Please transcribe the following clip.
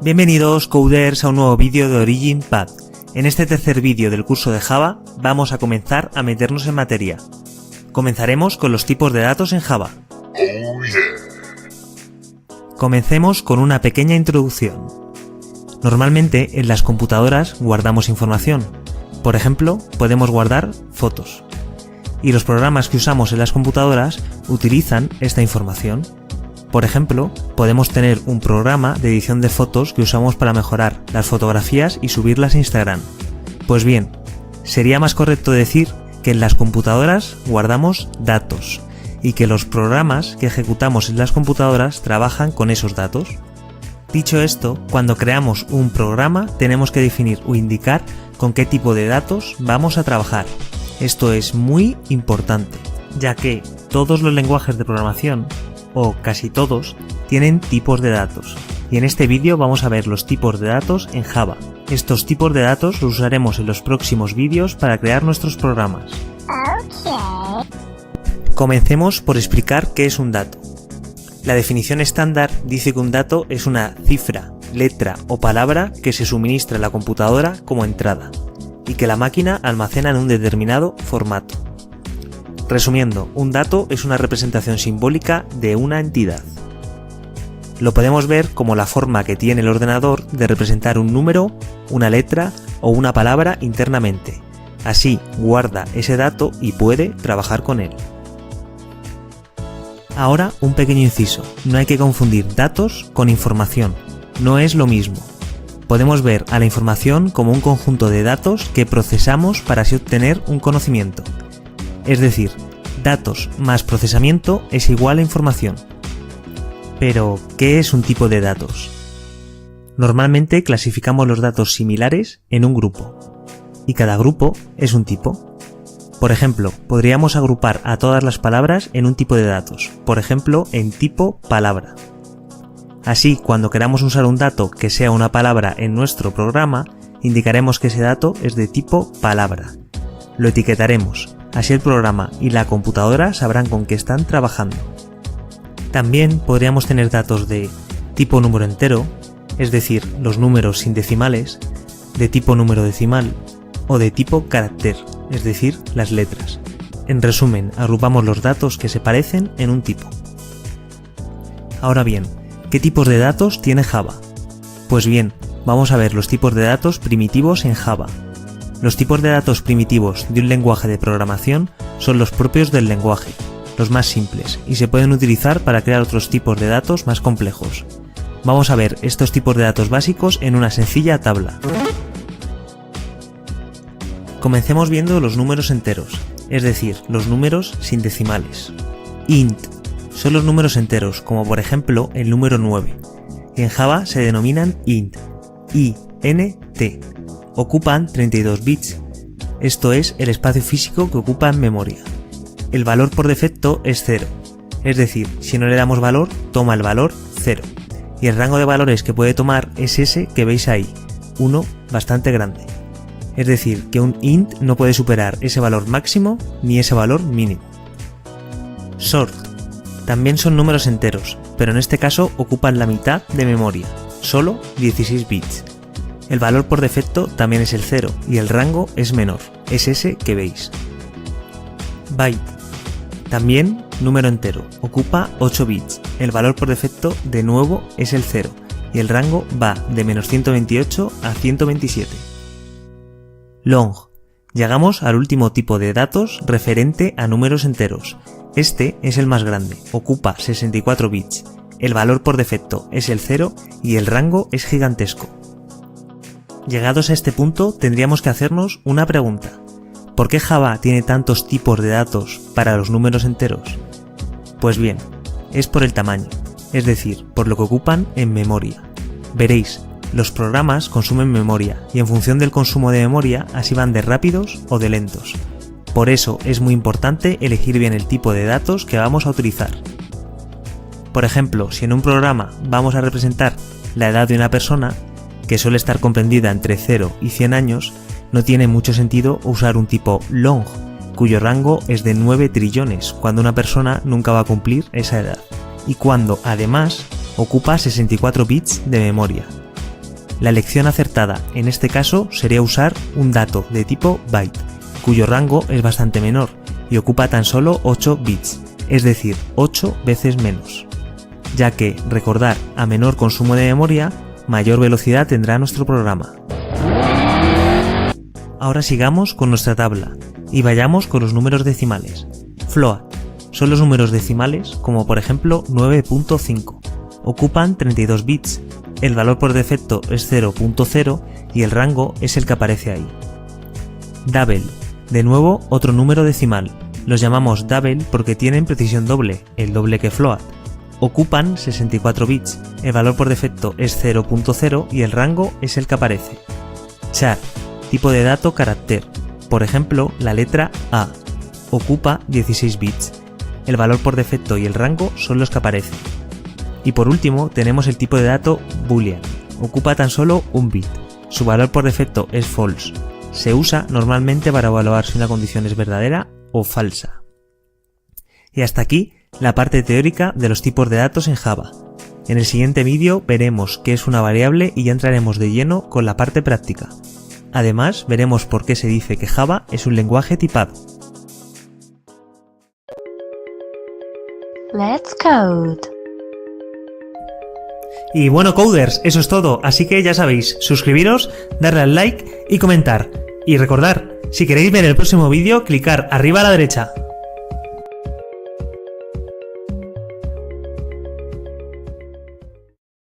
Bienvenidos coders a un nuevo vídeo de Origin Pad. En este tercer vídeo del curso de Java vamos a comenzar a meternos en materia. Comenzaremos con los tipos de datos en Java. Comencemos con una pequeña introducción. Normalmente en las computadoras guardamos información. Por ejemplo, podemos guardar fotos. Y los programas que usamos en las computadoras utilizan esta información. Por ejemplo, podemos tener un programa de edición de fotos que usamos para mejorar las fotografías y subirlas a Instagram. Pues bien, sería más correcto decir que en las computadoras guardamos datos y que los programas que ejecutamos en las computadoras trabajan con esos datos. Dicho esto, cuando creamos un programa tenemos que definir o indicar con qué tipo de datos vamos a trabajar. Esto es muy importante, ya que todos los lenguajes de programación, o casi todos, tienen tipos de datos, y en este vídeo vamos a ver los tipos de datos en Java. Estos tipos de datos los usaremos en los próximos vídeos para crear nuestros programas. Comencemos por explicar qué es un dato. La definición estándar dice que un dato es una cifra, letra o palabra que se suministra a la computadora como entrada, y que la máquina almacena en un determinado formato. Resumiendo, un dato es una representación simbólica de una entidad. Lo podemos ver como la forma que tiene el ordenador de representar un número, una letra o una palabra internamente. Así guarda ese dato y puede trabajar con él. Ahora un pequeño inciso, no hay que confundir datos con información, no es lo mismo. Podemos ver a la información como un conjunto de datos que procesamos para así obtener un conocimiento. Es decir, datos más procesamiento es igual a información. Pero, ¿qué es un tipo de datos? Normalmente clasificamos los datos similares en un grupo, y cada grupo es un tipo. Por ejemplo, podríamos agrupar a todas las palabras en un tipo de datos, por ejemplo, en tipo palabra. Así, cuando queramos usar un dato que sea una palabra en nuestro programa, indicaremos que ese dato es de tipo palabra. Lo etiquetaremos. Así el programa y la computadora sabrán con qué están trabajando. También podríamos tener datos de tipo número entero, es decir, los números sin decimales, de tipo número decimal o de tipo carácter, es decir, las letras. En resumen, agrupamos los datos que se parecen en un tipo. Ahora bien, ¿qué tipos de datos tiene Java? Pues bien, vamos a ver los tipos de datos primitivos en Java. Los tipos de datos primitivos de un lenguaje de programación son los propios del lenguaje, los más simples, y se pueden utilizar para crear otros tipos de datos más complejos. Vamos a ver estos tipos de datos básicos en una sencilla tabla. Comencemos viendo los números enteros, es decir, los números sin decimales. Int son los números enteros, como por ejemplo el número 9. En Java se denominan int, int. Ocupan 32 bits, esto es el espacio físico que ocupa en memoria. El valor por defecto es 0, es decir, si no le damos valor, toma el valor 0, y el rango de valores que puede tomar es ese que veis ahí, 1 bastante grande. Es decir, que un int no puede superar ese valor máximo ni ese valor mínimo. Short también son números enteros, pero en este caso ocupan la mitad de memoria, solo 16 bits. El valor por defecto también es el 0 y el rango es menor, es ese que veis. Byte, también número entero, ocupa 8 bits, el valor por defecto de nuevo es el 0 y el rango va de menos 128 a 127. Long, llegamos al último tipo de datos referente a números enteros. Este es el más grande, ocupa 64 bits, el valor por defecto es el 0 y el rango es gigantesco. Llegados a este punto tendríamos que hacernos una pregunta. ¿Por qué Java tiene tantos tipos de datos para los números enteros? Pues bien, es por el tamaño, es decir, por lo que ocupan en memoria. Veréis, los programas consumen memoria y en función del consumo de memoria así van de rápidos o de lentos. Por eso es muy importante elegir bien el tipo de datos que vamos a utilizar. Por ejemplo, si en un programa vamos a representar la edad de una persona, que suele estar comprendida entre 0 y 100 años, no tiene mucho sentido usar un tipo long, cuyo rango es de 9 trillones, cuando una persona nunca va a cumplir esa edad, y cuando, además, ocupa 64 bits de memoria. La elección acertada en este caso sería usar un dato de tipo byte, cuyo rango es bastante menor y ocupa tan solo 8 bits, es decir, 8 veces menos. Ya que, recordar, a menor consumo de memoria, mayor velocidad tendrá nuestro programa. Ahora sigamos con nuestra tabla y vayamos con los números decimales. Float son los números decimales, como por ejemplo 9.5. Ocupan 32 bits. El valor por defecto es 0.0 y el rango es el que aparece ahí. Double, de nuevo otro número decimal. Los llamamos double porque tienen precisión doble, el doble que float. Ocupan 64 bits. El valor por defecto es 0.0 y el rango es el que aparece. Char, tipo de dato carácter. Por ejemplo, la letra A. Ocupa 16 bits. El valor por defecto y el rango son los que aparecen. Y por último tenemos el tipo de dato boolean. Ocupa tan solo un bit. Su valor por defecto es false. Se usa normalmente para evaluar si una condición es verdadera o falsa. Y hasta aquí la parte teórica de los tipos de datos en Java. En el siguiente vídeo veremos qué es una variable y ya entraremos de lleno con la parte práctica. Además, veremos por qué se dice que Java es un lenguaje tipado. Let's code. Y bueno, coders, eso es todo, así que ya sabéis, suscribiros, darle al like y comentar. Y recordar, si queréis ver el próximo vídeo, clicar arriba a la derecha.